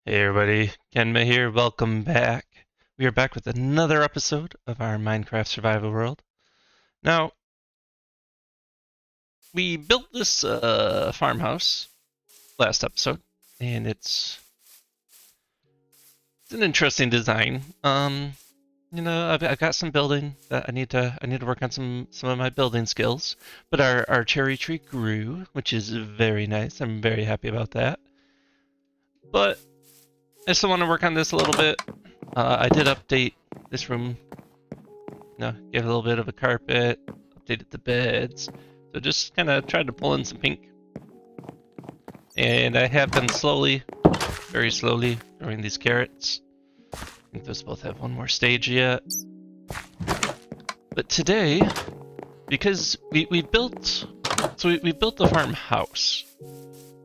Hey everybody, Kenma here. Welcome back. We are back with another episode of our Minecraft Survival World. Now, we built this farmhouse last episode, and it's an interesting design. I've got some building that I need to work on some of my building skills. But our cherry tree grew, which is very nice. I'm very happy about that. But I still want to work on this a little bit. I did update this room. Give it a little bit of a carpet, updated the beds. So just kind of tried to pull in some pink. And I have been slowly, very slowly, growing these carrots. I think those both have one more stage yet. But today, because we built the farmhouse.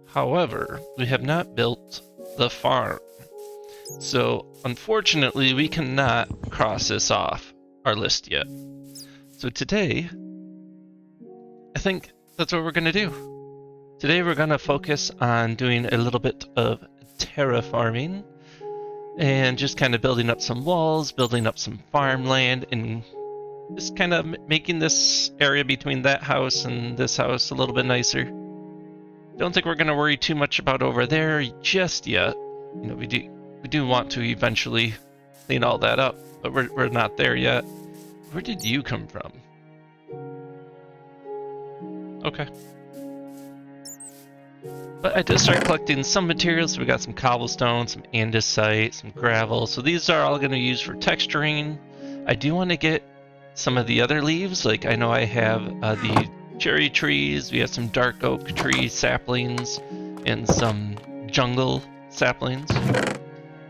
However, we have not built the farm. So unfortunately, we cannot cross this off our list yet. So today, I think that's what we're going to do. Today we're going to focus on doing a little bit of terraforming and just kind of building up some walls, building up some farmland, and just kind of making this area between that house and this house a little bit nicer. Don't think we're going to worry too much about over there just yet. We do want to eventually clean all that up, but we're not there yet. Where did you come from? Okay. But I did start collecting some materials. So we got some cobblestone, some andesite, some gravel. So these are all going to use for texturing. I do want to get some of the other leaves. Like I know I have the cherry trees. We have some dark oak tree saplings and some jungle saplings.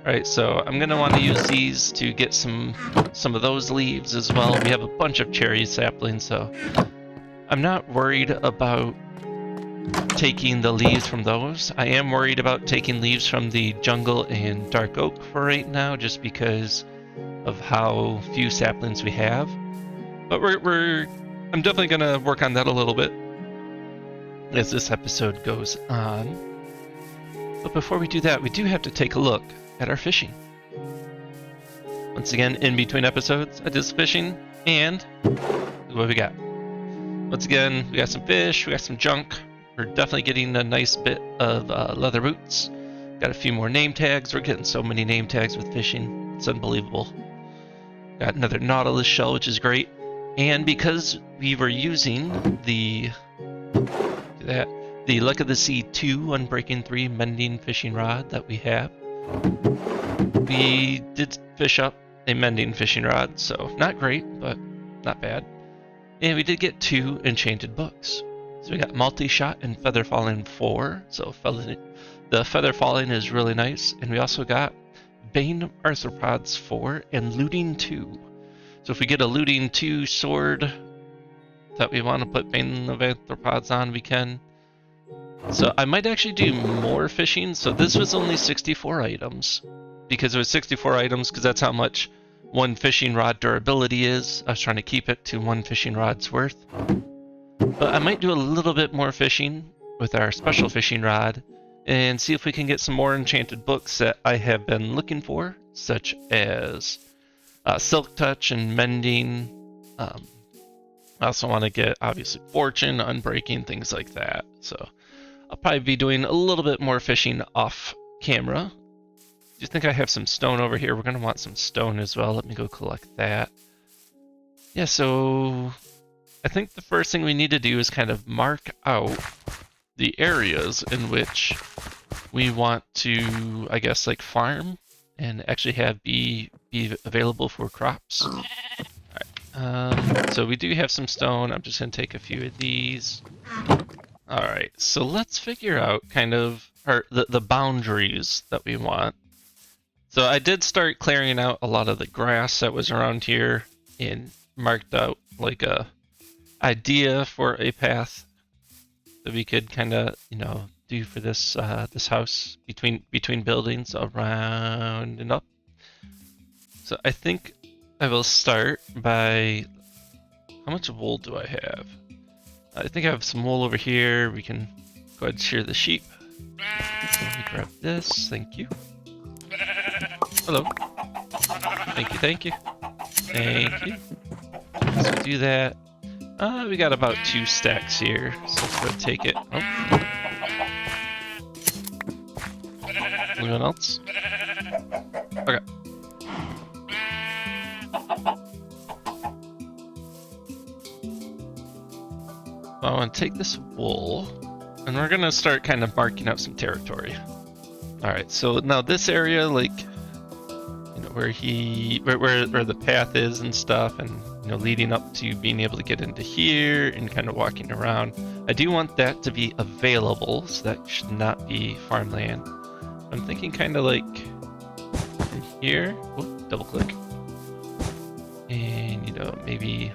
Alright, so I'm going to want to use these to get some of those leaves as well. We have a bunch of cherry saplings, so I'm not worried about taking the leaves from those. I am worried about taking leaves from the jungle and dark oak for right now, just because of how few saplings we have. But I'm definitely going to work on that a little bit as this episode goes on. But before we do that, we do have to take a look at our fishing. Once again, in between episodes, I did some fishing, and look what we got. Once again, we got some fish, we got some junk. We're definitely getting a nice bit of leather boots. Got a few more name tags. We're getting so many name tags with fishing. It's unbelievable. Got another nautilus shell, which is great. And because we were using the Luck of the Sea 2 Unbreaking 3 mending fishing rod that we have, we did fish up a mending fishing rod, so not great, but not bad. And we did get 2 enchanted books. So we got Multi-Shot and Feather Falling 4, so the Feather Falling is really nice. And we also got Bane Arthropods 4 and Looting 2. So if we get a Looting 2 sword that we want to put Bane of Arthropods on, we can. So I might actually do more fishing. So this was only 64 items. Because it was 64 items, because that's how much one fishing rod durability is. I was trying to keep it to 1 fishing rod's worth. But I might do a little bit more fishing with our special fishing rod and see if we can get some more enchanted books that I have been looking for, such as Silk Touch and Mending. I also want to get, obviously, Fortune, Unbreaking, things like that. So I'll probably be doing a little bit more fishing off camera. Do you think I have some stone over here? We're going to want some stone as well. Let me go collect that. Yeah, so I think the first thing we need to do is kind of mark out the areas in which we want to, I guess, like farm and actually have be available for crops. Alright, so we do have some stone. I'm just going to take a few of these. Alright, so let's figure out kind of the boundaries that we want. So I did start clearing out a lot of the grass that was around here and marked out like a idea for a path that we could kind of, do for this this house between buildings around and up. So I think I will start by, how much wool do I have? I think I have some wool over here. We can go ahead and shear the sheep. Let me grab this, thank you. Hello. Thank you, thank you. Thank you. So do that. We got about 2 stacks here, so let's go take it. Oh. Anyone else? Okay. I want to take this wool, and we're gonna start kind of marking out some territory. All right, so now this area, like, you know, where the path is and stuff, and you know, leading up to being able to get into here and kind of walking around. I do want that to be available, so that should not be farmland. I'm thinking kind of like in here. Oh, double click, and you know, maybe.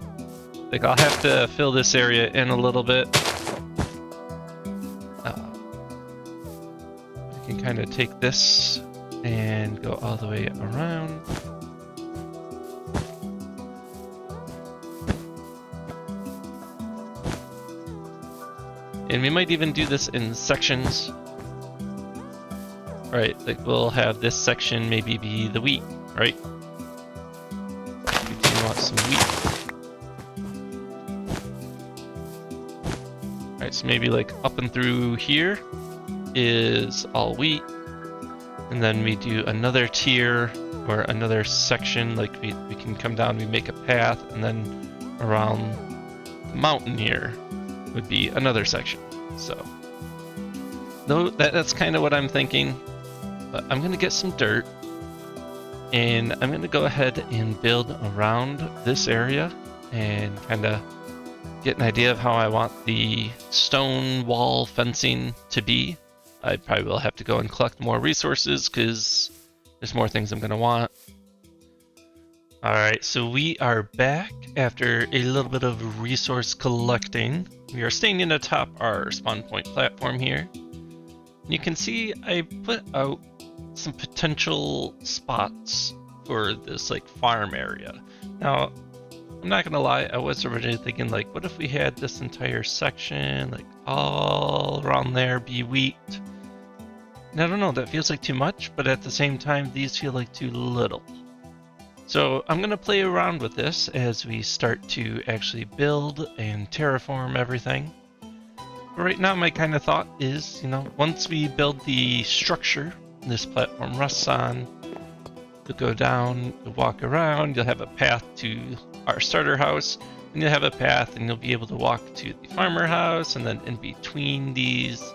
Like, I'll have to fill this area in a little bit. I can kind of take this and go all the way around. And we might even do this in sections. Right, like we'll have this section maybe be the wheat, right? We do want some wheat. Alright, so maybe like up and through here is all wheat, and then we do another tier or another section, like we can come down, we make a path, and then around the mountain here would be another section. So that's kind of what I'm thinking. But I'm gonna get some dirt, and I'm gonna go ahead and build around this area and kind of get an idea of how I want the stone wall fencing to be. I probably will have to go and collect more resources because there's more things I'm going to want. Alright, so we are back after a little bit of resource collecting. We are staying atop our spawn point platform here. You can see I put out some potential spots for this like farm area. Now, I'm not gonna lie, I was originally thinking like, what if we had this entire section, like all around there be wheat? And I don't know, that feels like too much, but at the same time, these feel like too little. So I'm gonna play around with this as we start to actually build and terraform everything. But right now, my kind of thought is, you know, once we build the structure this platform rests on, you'll go down, you'll walk around, you'll have a path to our starter house, and you'll have a path and you'll be able to walk to the farmer house, and then in between these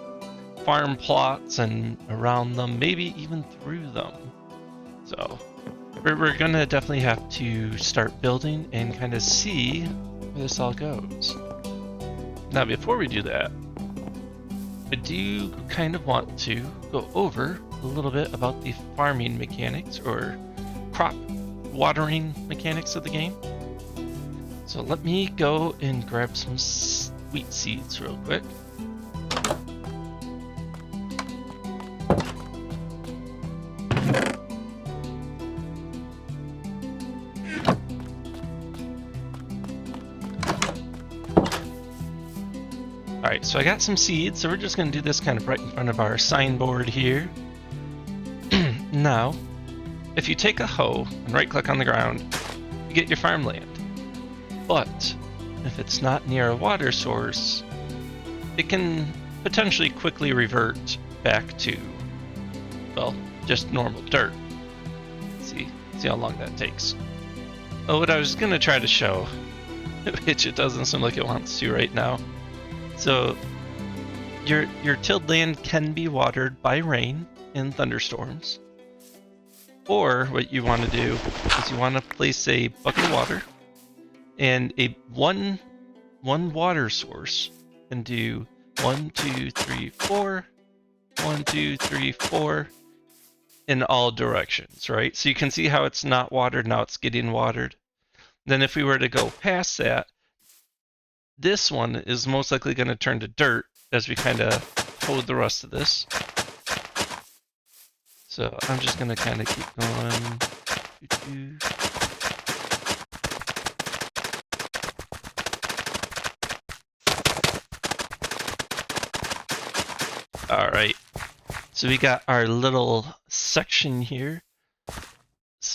farm plots and around them, maybe even through them. So we're gonna definitely have to start building and kind of see where this all goes. Now before we do that, I do kind of want to go over a little bit about the farming mechanics or crop watering mechanics of the game. So let me go and grab some wheat seeds real quick. Alright, so I got some seeds, so we're just going to do this kind of right in front of our signboard here. Now, if you take a hoe and right click on the ground, you get your farmland. But if it's not near a water source, it can potentially quickly revert back to, well, just normal dirt. See how long that takes. Oh, what I was going to try to show, which it doesn't seem like it wants to right now. So your tilled land can be watered by rain in thunderstorms. Or what you want to do is you want to place a bucket of water and one water source and do 1, 2, 3, 4, 1, 2, 3, 4 in all directions, right? So you can see how it's not watered, now it's getting watered. Then if we were to go past that, this one is most likely going to turn to dirt as we kind of hold the rest of this. So I'm just going to kind of keep going. Alright, so we got our little section here.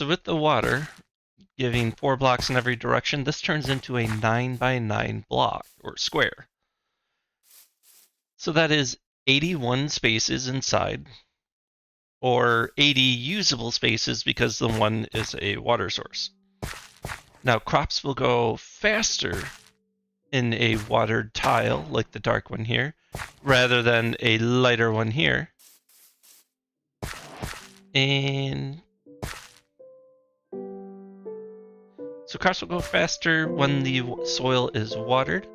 so with the water giving 4 blocks in every direction, this turns into a 9 by 9 block, or square. So that is 81 spaces inside, or 80 usable spaces because the one is a water source. Now crops will go faster in a watered tile, like the dark one here, rather than a lighter one here. And so crops will go faster when the soil is watered.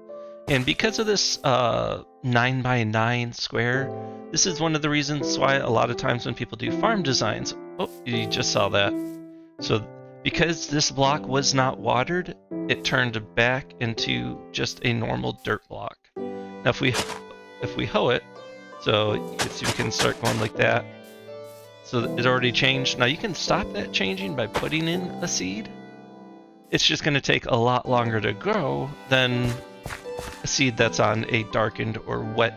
And because of this 9 by 9 square, this is one of the reasons why a lot of times when people do farm designs, oh, you just saw that. So because this block was not watered, it turned back into just a normal dirt block. Now if we hoe it, so you can see we can start going like that. So it already changed. Now you can stop that changing by putting in a seed. It's just going to take a lot longer to grow than a seed that's on a darkened or wet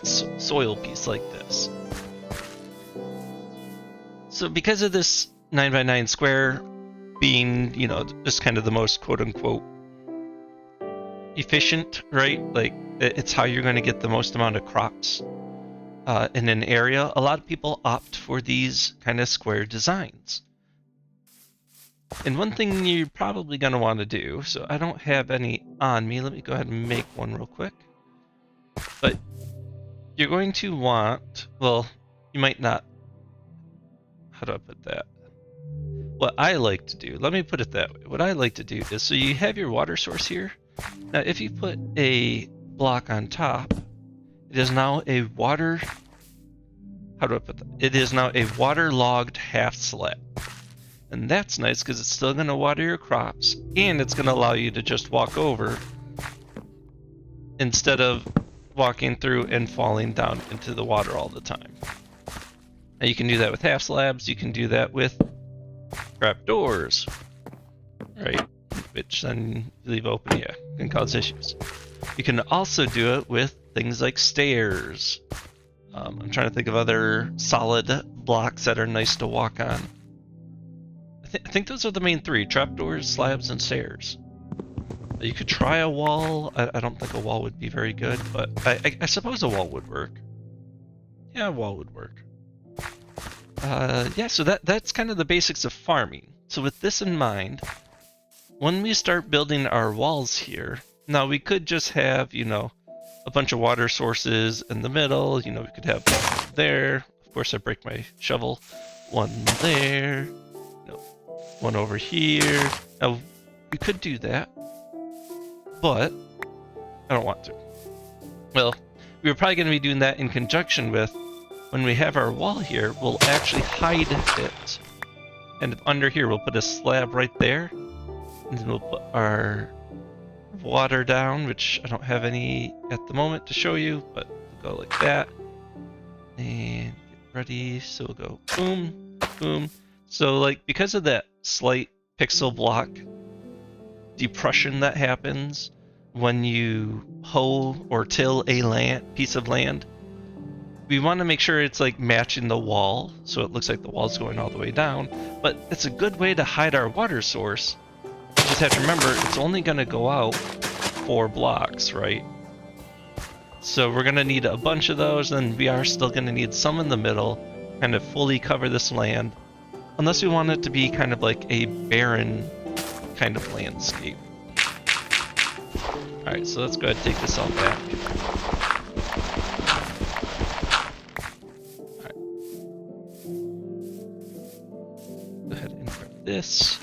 soil piece like this. So because of this 9 by 9 square being, you know, just kind of the most quote unquote efficient, right? Like it's how you're going to get the most amount of crops in an area. A lot of people opt for these kind of square designs. And one thing you're probably going to want to do, so I don't have any on me, let me go ahead and make one real quick. But you're going to want, well, you might not, how do I put that? What I like to do, let me put it that way. What I like to do is, so you have your water source here. Now if you put a block on top, it is now a water, how do I put that? It is now a waterlogged half slab. And that's nice because it's still going to water your crops, and it's going to allow you to just walk over instead of walking through and falling down into the water all the time. Now you can do that with half slabs, you can do that with trap doors, right? Which then leave open, yeah, can cause issues. You can also do it with things like stairs. I'm trying to think of other solid blocks that are nice to walk on. I think those are the main three: trapdoors, slabs, and stairs. You could try a wall. I don't think a wall would be very good, but I suppose a wall would work. Yeah, a wall would work. Yeah, so that's kind of the basics of farming. So with this in mind, when we start building our walls here, now we could just have, you know, a bunch of water sources in the middle. You know, we could have one there. Of course, I break my shovel. One there. One over here. Now, we could do that, but I don't want to. Well, we were probably going to be doing that in conjunction with, when we have our wall here, we'll actually hide it. And under here, we'll put a slab right there. And then we'll put our water down, which I don't have any at the moment to show you, but we'll go like that. And get ready. So we'll go boom, boom. So like, because of that slight pixel block depression that happens when you hoe or till a piece of land, we want to make sure it's like matching the wall, so it looks like the wall's going all the way down. But it's a good way to hide our water source. You just have to remember, it's only going to go out 4 blocks, right? So we're going to need a bunch of those, and we are still going to need some in the middle, kind of fully cover this land. Unless we want it to be kind of like a barren kind of landscape. Alright, so let's go ahead and take this all back. Alright. Go ahead and grab this.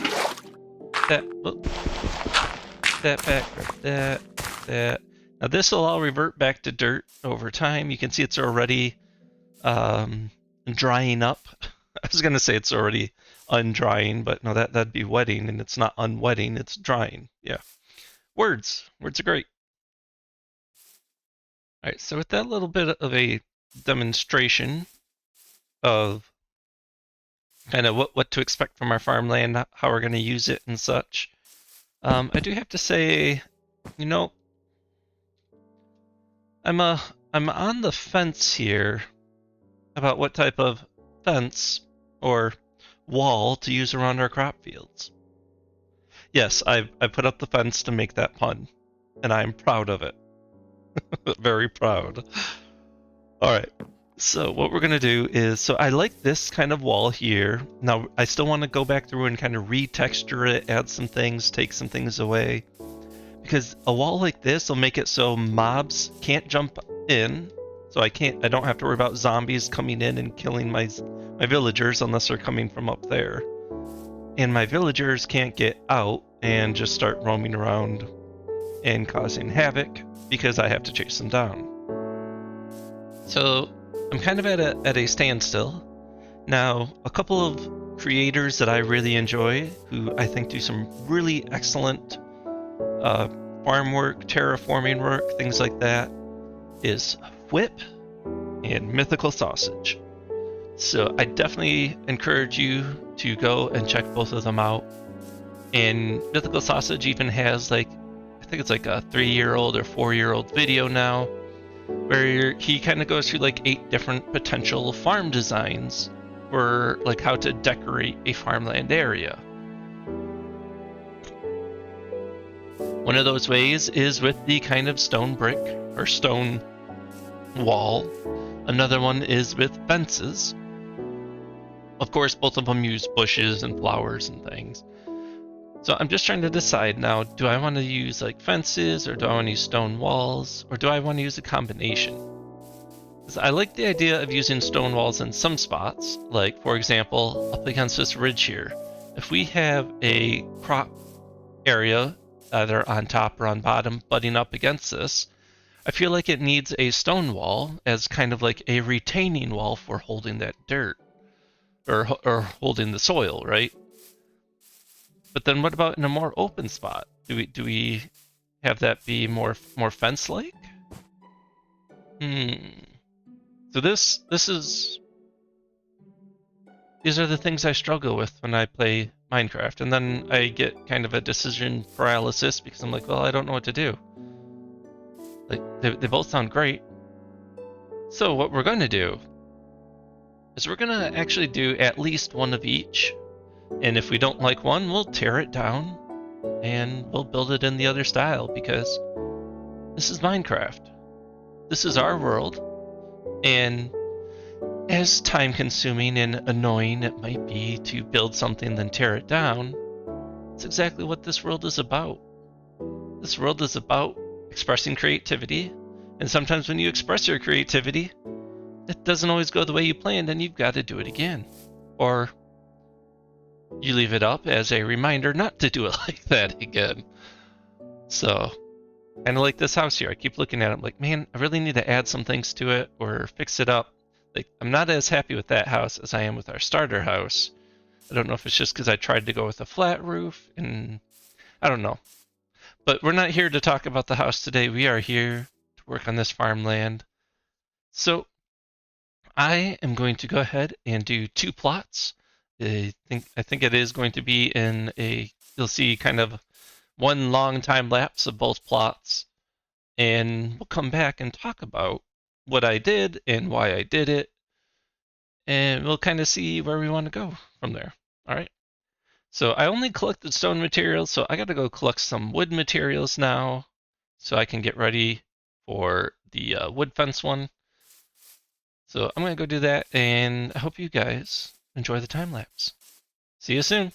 That, oh, that back, grab that, that. Now this will all revert back to dirt over time. You can see it's already drying up. I was gonna say it's already undrying, but no, that'd be wetting, and it's not unwetting, it's drying. Yeah. Words are great. Alright, so with that little bit of a demonstration of kind of what to expect from our farmland, how we're gonna use it and such, I do have to say, you know, I'm on the fence here about what type of fence or wall to use around our crop fields. Yes, I put up the fence to make that pun, and I'm proud of it. Very proud. All right. So what we're gonna do is, so I like this kind of wall here. Now I still want to go back through and kind of retexture it, add some things, take some things away, because a wall like this will make it so mobs can't jump in. So I don't have to worry about zombies coming in and killing my villagers unless they're coming from up there. And my villagers can't get out and just start roaming around and causing havoc because I have to chase them down. So I'm kind of at a standstill. Now, a couple of creators that I really enjoy, who I think do some really excellent farm work, terraforming work, things like that, is Whip and Mythical Sausage. So I definitely encourage you to go and check both of them out. And Mythical Sausage even has I think it's like a 3-year-old or 4-year-old video now, where he kind of goes through 8 different potential farm designs for how to decorate a farmland area. One of those ways is with the kind of stone brick or stone wall. Another one is with fences. Of course, both of them use bushes and flowers and things. So I'm just trying to decide now, do I want to use fences, or do I want to use stone walls, or do I want to use a combination? Because I like the idea of using stone walls in some spots, like for example, up against this ridge here. If we have a crop area, either on top or on bottom, butting up against this, I feel like it needs a stone wall as kind of like a retaining wall for holding that dirt, or holding the soil, right? But then what about in a more open spot? Do we have that be more fence-like? So these are the things I struggle with when I play Minecraft, and then I get kind of a decision paralysis because I'm like, well, I don't know what to do. They both sound great. So what we're going to do is we're going to actually do at least one of each. And if we don't like one, we'll tear it down and we'll build it in the other style, because this is Minecraft. This is our world. And as time consuming and annoying it might be to build something then tear it down, it's exactly what this world is about. This world is about expressing creativity. And sometimes when you express your creativity, it doesn't always go the way you planned and you've got to do it again. Or you leave it up as a reminder not to do it like that again. So, kind of like this house here. I keep looking at it, I'm like, man, I really need to add some things to it or fix it up. I'm not as happy with that house as I am with our starter house. I don't know if it's just because I tried to go with a flat roof, and I don't know. But we're not here to talk about the house today. We are here to work on this farmland. So, I am going to go ahead and do 2 plots. I think it is going to be in you'll see kind of one long time lapse of both plots, and we'll come back and talk about what I did and why I did it, and we'll kind of see where we want to go from there. All right. So I only collected stone materials, so I got to go collect some wood materials now so I can get ready for the wood fence one. So I'm going to go do that, and I hope you guys enjoy the time lapse. See you soon.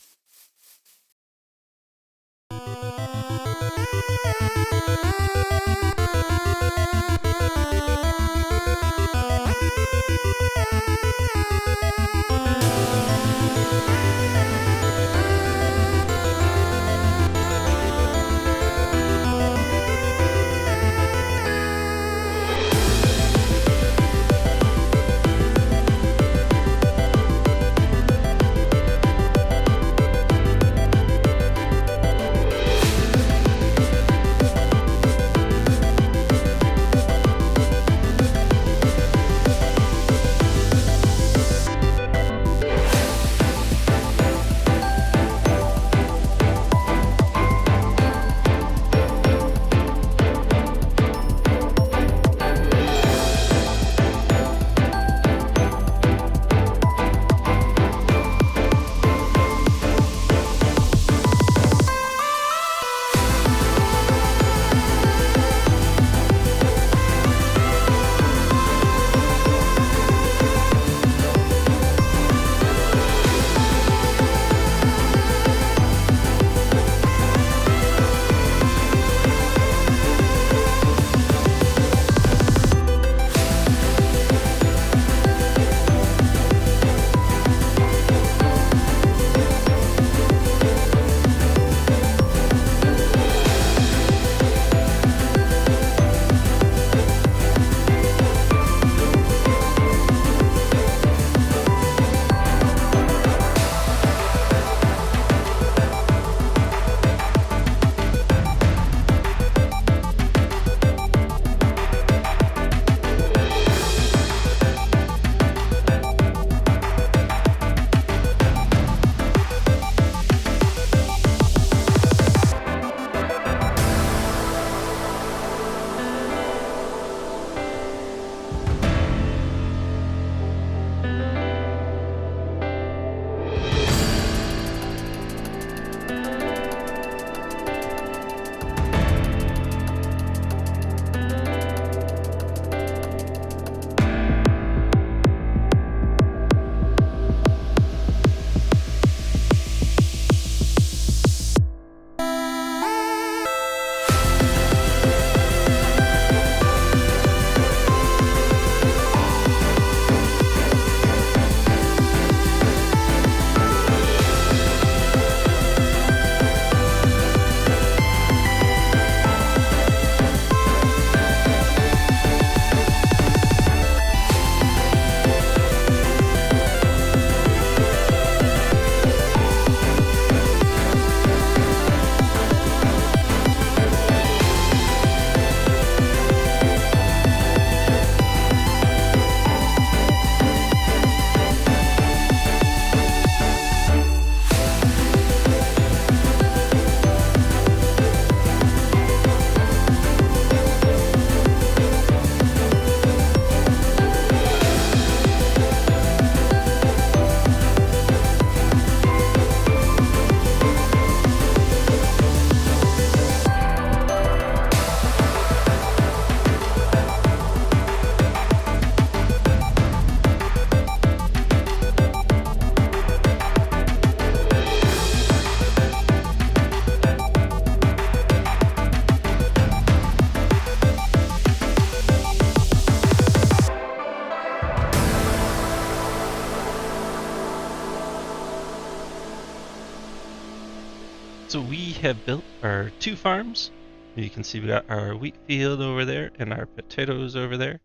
So we have built our 2 farms. You can see we got our wheat field over there and our potatoes over there,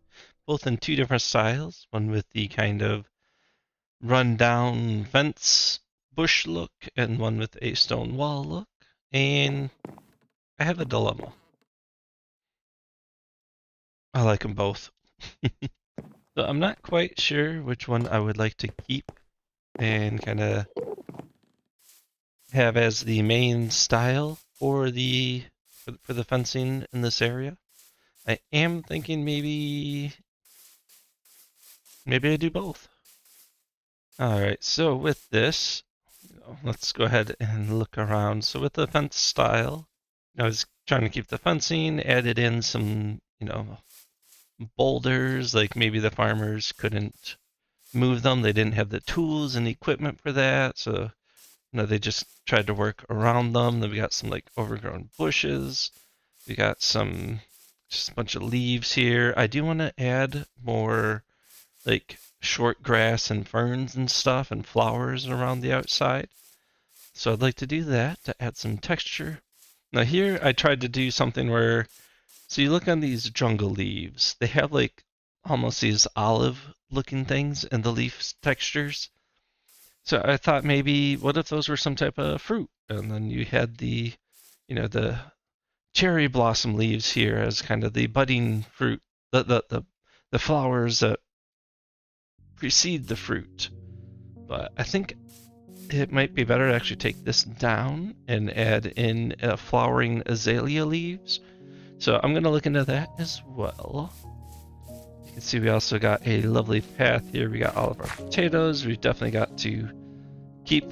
both in 2 different styles. One with the kind of run-down fence bush look, and one with a stone wall look. And I have a dilemma. I like them both. So I'm not quite sure which one I would like to keep and kind of have as the main style for the fencing in this area. I am thinking maybe I do both. All right, so with this, let's go ahead and look around. So with the fence style, I was trying to keep the fencing, added in some, boulders, like maybe the farmers couldn't move them. They didn't have the tools and equipment for that, so they just tried to work around them. Then we got some like overgrown bushes. We got some just a bunch of leaves here. I do want to add more like short grass and ferns and stuff and flowers around the outside. So I'd like to do that to add some texture. Now here I tried to do something where, so you look on these jungle leaves, they have like almost these olive looking things in the leaf textures. So I thought maybe, what if those were some type of fruit? And then you had the, the cherry blossom leaves here as kind of the budding fruit, the flowers that precede the fruit. But I think it might be better to actually take this down and add in flowering azalea leaves. So I'm going to look into that as well. You can see we also got a lovely path here. We got all of our potatoes. We've definitely got to keep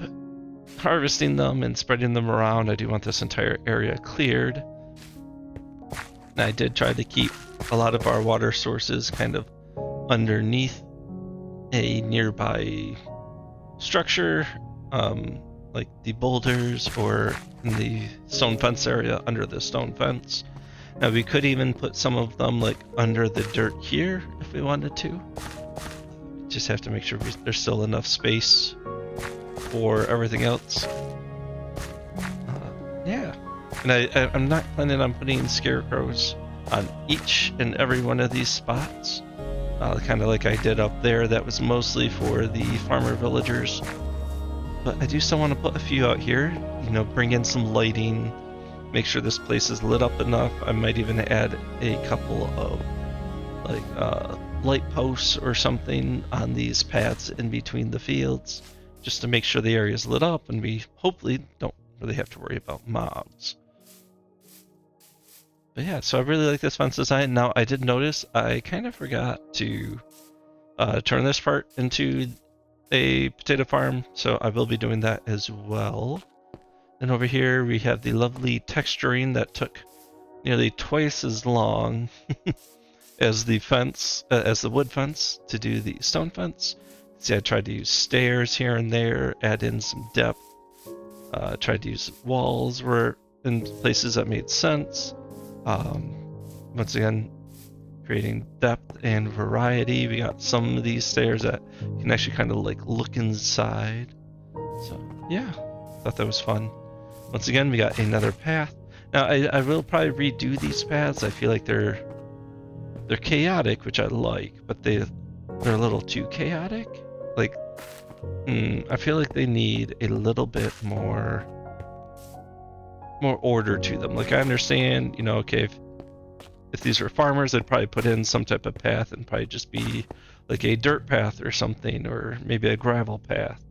harvesting them and spreading them around. I do want this entire area cleared. And I did try to keep a lot of our water sources kind of underneath a nearby structure, like the boulders or in the stone fence area under the stone fence. Now we could even put some of them like under the dirt here if we wanted to. Just have to make sure there's still enough space for everything else. Yeah, and I'm not planning on putting scarecrows on each and every one of these spots. Kind of like I did up there. That was mostly for the farmer villagers. But I do still want to put a few out here, bring in some lighting, make sure this place is lit up enough. I might even add a couple of like light posts or something on these paths in between the fields, just to make sure the area is lit up and we hopefully don't really have to worry about mobs. But yeah, so I really like this fence design. Now I did notice I kind of forgot to turn this part into a potato farm, so I will be doing that as well. And over here we have the lovely texturing that took nearly twice as long as the fence, as the wood fence to do the stone fence. See, I tried to use stairs here and there, add in some depth. Tried to use walls where in places that made sense. Once again, creating depth and variety. We got some of these stairs that you can actually kind of like look inside. So yeah, thought that was fun. Once again, we got another path. Now I will probably redo these paths. I feel like they're chaotic, which I like, but they're a little too chaotic. Like, I feel like they need a little bit more order to them. Like, I understand, you know, okay, if these were farmers, they'd probably put in some type of path and probably just be like a dirt path or something, or maybe a gravel path.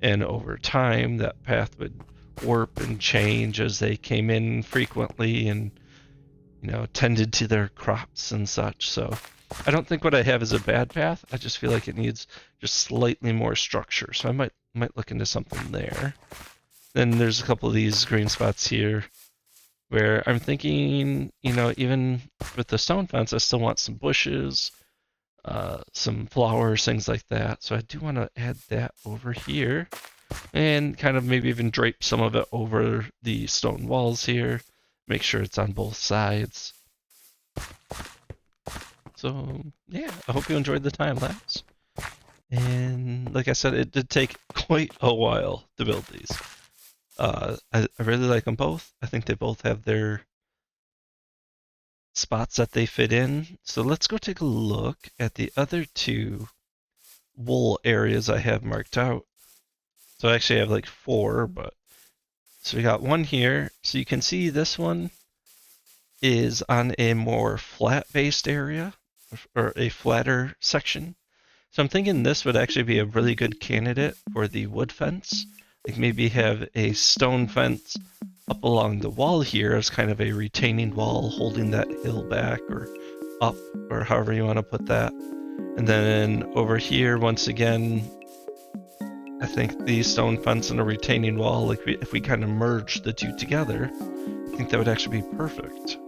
And over time, that path would warp and change as they came in frequently and, you know, tended to their crops and such. So I don't think what I have is a bad path. I just feel like it needs just slightly more structure. So I might look into something there. Then there's a couple of these green spots here where I'm thinking, you know, even with the stone fence, I still want some bushes, some flowers, things like that. So I do want to add that over here and kind of maybe even drape some of it over the stone walls here. Make sure it's on both sides. So yeah, I hope you enjoyed the time lapse. And like I said, it did take quite a while to build these. I really like them both. I think they both have their spots that they fit in. So let's go take a look at the other two wool areas I have marked out. So I actually have like 4, but so we got one here. So you can see this one is on a more flat-based area, or a flatter section. So I'm thinking this would actually be a really good candidate for the wood fence. Like maybe have a stone fence up along the wall here as kind of a retaining wall holding that hill back or up, or however you want to put that. And then over here, once again, I think the stone fence and a retaining wall, like if we kind of merge the two together, I think that would actually be perfect.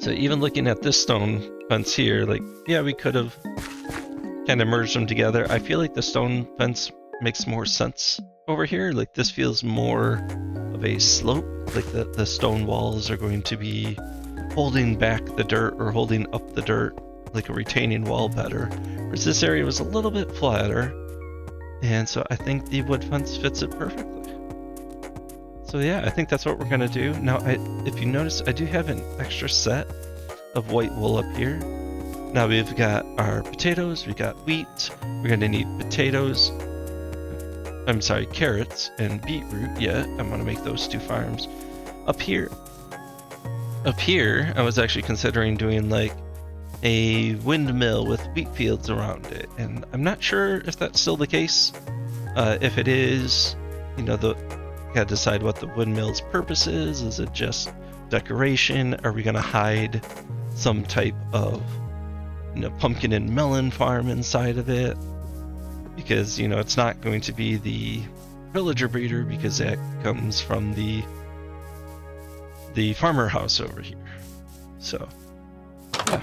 So even looking at this stone fence here, like, yeah, we could have kind of merged them together. I feel like the stone fence makes more sense over here. Like this feels more of a slope, like the stone walls are going to be holding back the dirt or holding up the dirt like a retaining wall better. Whereas this area was a little bit flatter, and so I think the wood fence fits it perfectly. So yeah, I think that's what we're gonna do. Now, if you notice, I do have an extra set of white wool up here. Now we've got our potatoes, we've got wheat, we're gonna need potatoes, I'm sorry, carrots and beetroot. Yeah, I'm gonna make those 2 farms. Up here, I was actually considering doing like a windmill with wheat fields around it, and I'm not sure if that's still the case. If it is, you know, gotta decide what the windmill's purpose is. Is it just decoration? Are we gonna hide some type of, you know, pumpkin and melon farm inside of it? Because, you know, it's not going to be the villager breeder, because that comes from the farmer house over here. So yeah,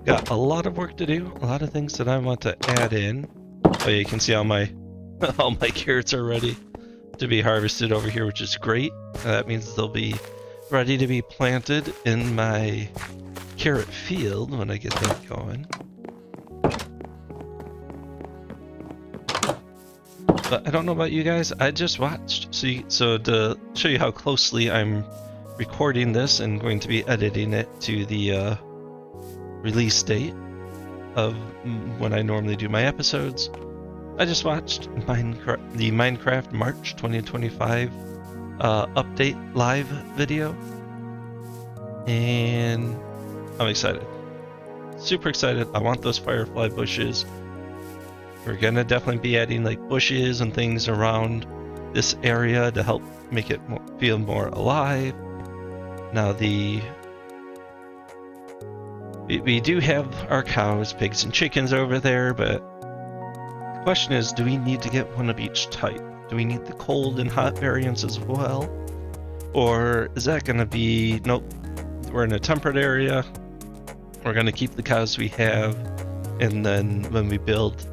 got a lot of work to do, a lot of things that I want to add in. Oh, you can see all my all my carrots are ready to be harvested over here, which is great. That means they'll be ready to be planted in my carrot field when I get that going. But I don't know about you guys, I just watched. So to show you how closely I'm recording this and going to be editing it to the release date of when I normally do my episodes, I just watched the Minecraft March 2025 update live video, and I'm excited. Super excited. I want those firefly bushes. We're gonna definitely be adding like bushes and things around this area to help make it feel more alive. Now We do have our cows, pigs, and chickens over there, but the question is, do we need to get one of each type? Do we need the cold and hot variants as well? Or is that going to be, nope, we're in a temperate area, we're going to keep the cows we have, and then when we build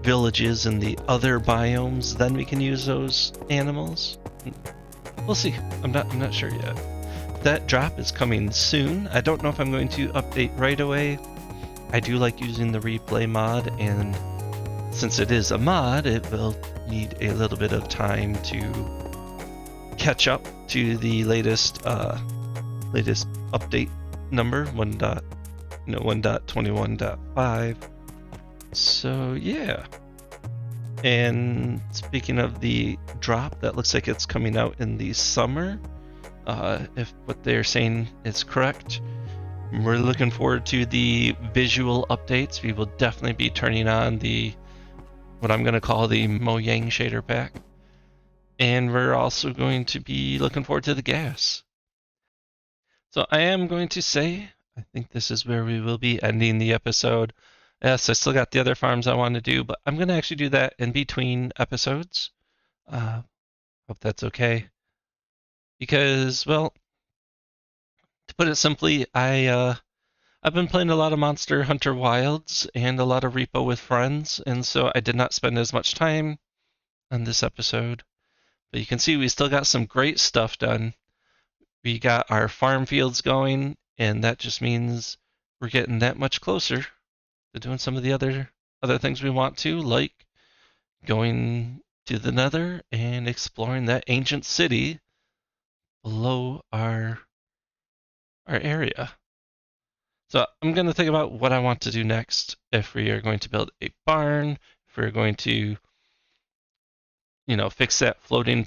villages in the other biomes, then we can use those animals? We'll see. I'm not sure yet. That drop is coming soon. I don't know if I'm going to update right away. I do like using the replay mod, and since it is a mod, it will need a little bit of time to catch up to the latest update number 1.21.5. So yeah. And speaking of the drop, that looks like it's coming out in the summer. If what they're saying is correct, we're looking forward to the visual updates. We will definitely be turning on what I'm going to call the Mojang shader pack. And we're also going to be looking forward to the gas. So I am going to say, I think this is where we will be ending the episode. Yes, I still got the other farms I want to do, but I'm going to actually do that in between episodes. Hope that's okay. Because, well, to put it simply, I've been playing a lot of Monster Hunter Wilds and a lot of Repo with friends, and so I did not spend as much time on this episode. But you can see we still got some great stuff done. We got our farm fields going, and that just means we're getting that much closer to doing some of the other things we want to, like going to the Nether and exploring that ancient city below our area. So I'm going to think about what I want to do next. If we are going to build a barn, if we're going to, fix that floating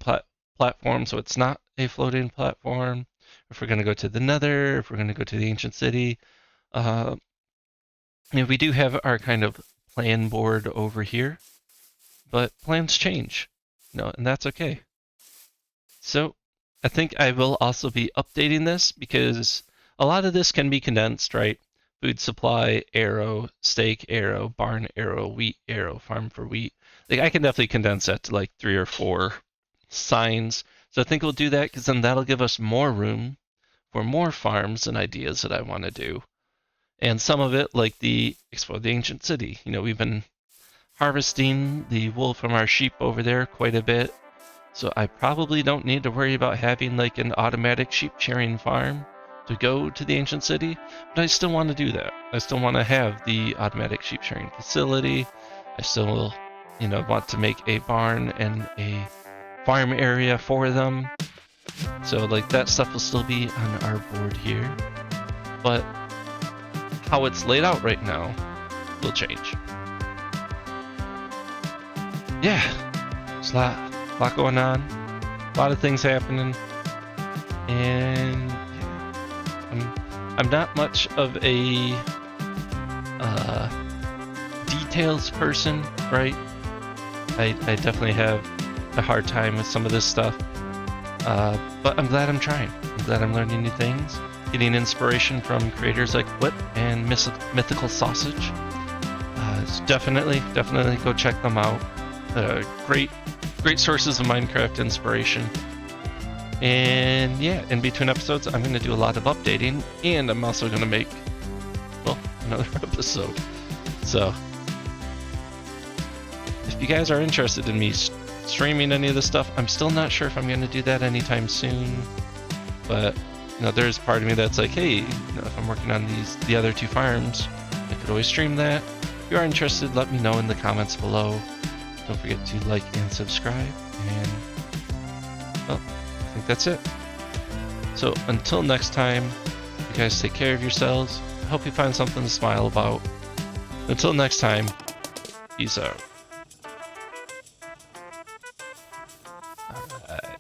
platform so it's not a floating platform, if we're going to go to the Nether, if we're going to go to the ancient city. We do have our kind of plan board over here, but plans change, and that's okay. So I think I will also be updating this because a lot of this can be condensed, right? Food supply, arrow, steak, arrow, barn, arrow, wheat, arrow, farm for wheat. Like I can definitely condense that to like 3 or 4 signs. So I think we'll do that because then that'll give us more room for more farms and ideas that I want to do. And some of it, like explore the ancient city. We've been harvesting the wool from our sheep over there quite a bit. So I probably don't need to worry about having like an automatic sheep shearing farm to go to the ancient city, but I still want to do that. I still want to have the automatic sheep shearing facility. I still, want to make a barn and a farm area for them. So like that stuff will still be on our board here, but how it's laid out right now will change. Yeah, there's a lot going on, a lot of things happening, and I'm not much of a details person, right? I definitely have a hard time with some of this stuff, but I'm glad I'm trying. I'm glad I'm learning new things, getting inspiration from creators like Whip and Mythical Sausage. Definitely go check them out. Great sources of Minecraft inspiration. And yeah, in between episodes, I'm going to do a lot of updating, and I'm also going to make, another episode. So, if you guys are interested in me streaming any of this stuff, I'm still not sure if I'm going to do that anytime soon. But, there's part of me that's like, hey, if I'm working on the other 2 farms, I could always stream that. If you are interested, let me know in the comments below. Don't forget to like and subscribe, and, I think that's it. So until next time, you guys take care of yourselves. I hope you find something to smile about. Until next time, peace out. Alright,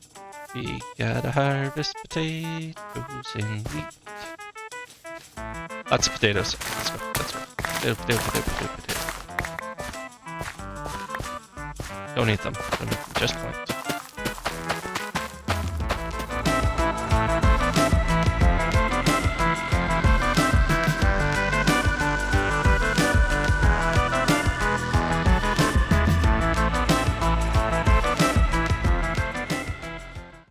we gotta harvest potatoes and wheat. Lots of potatoes. Let's go. Potato. Don't eat them. Just plant.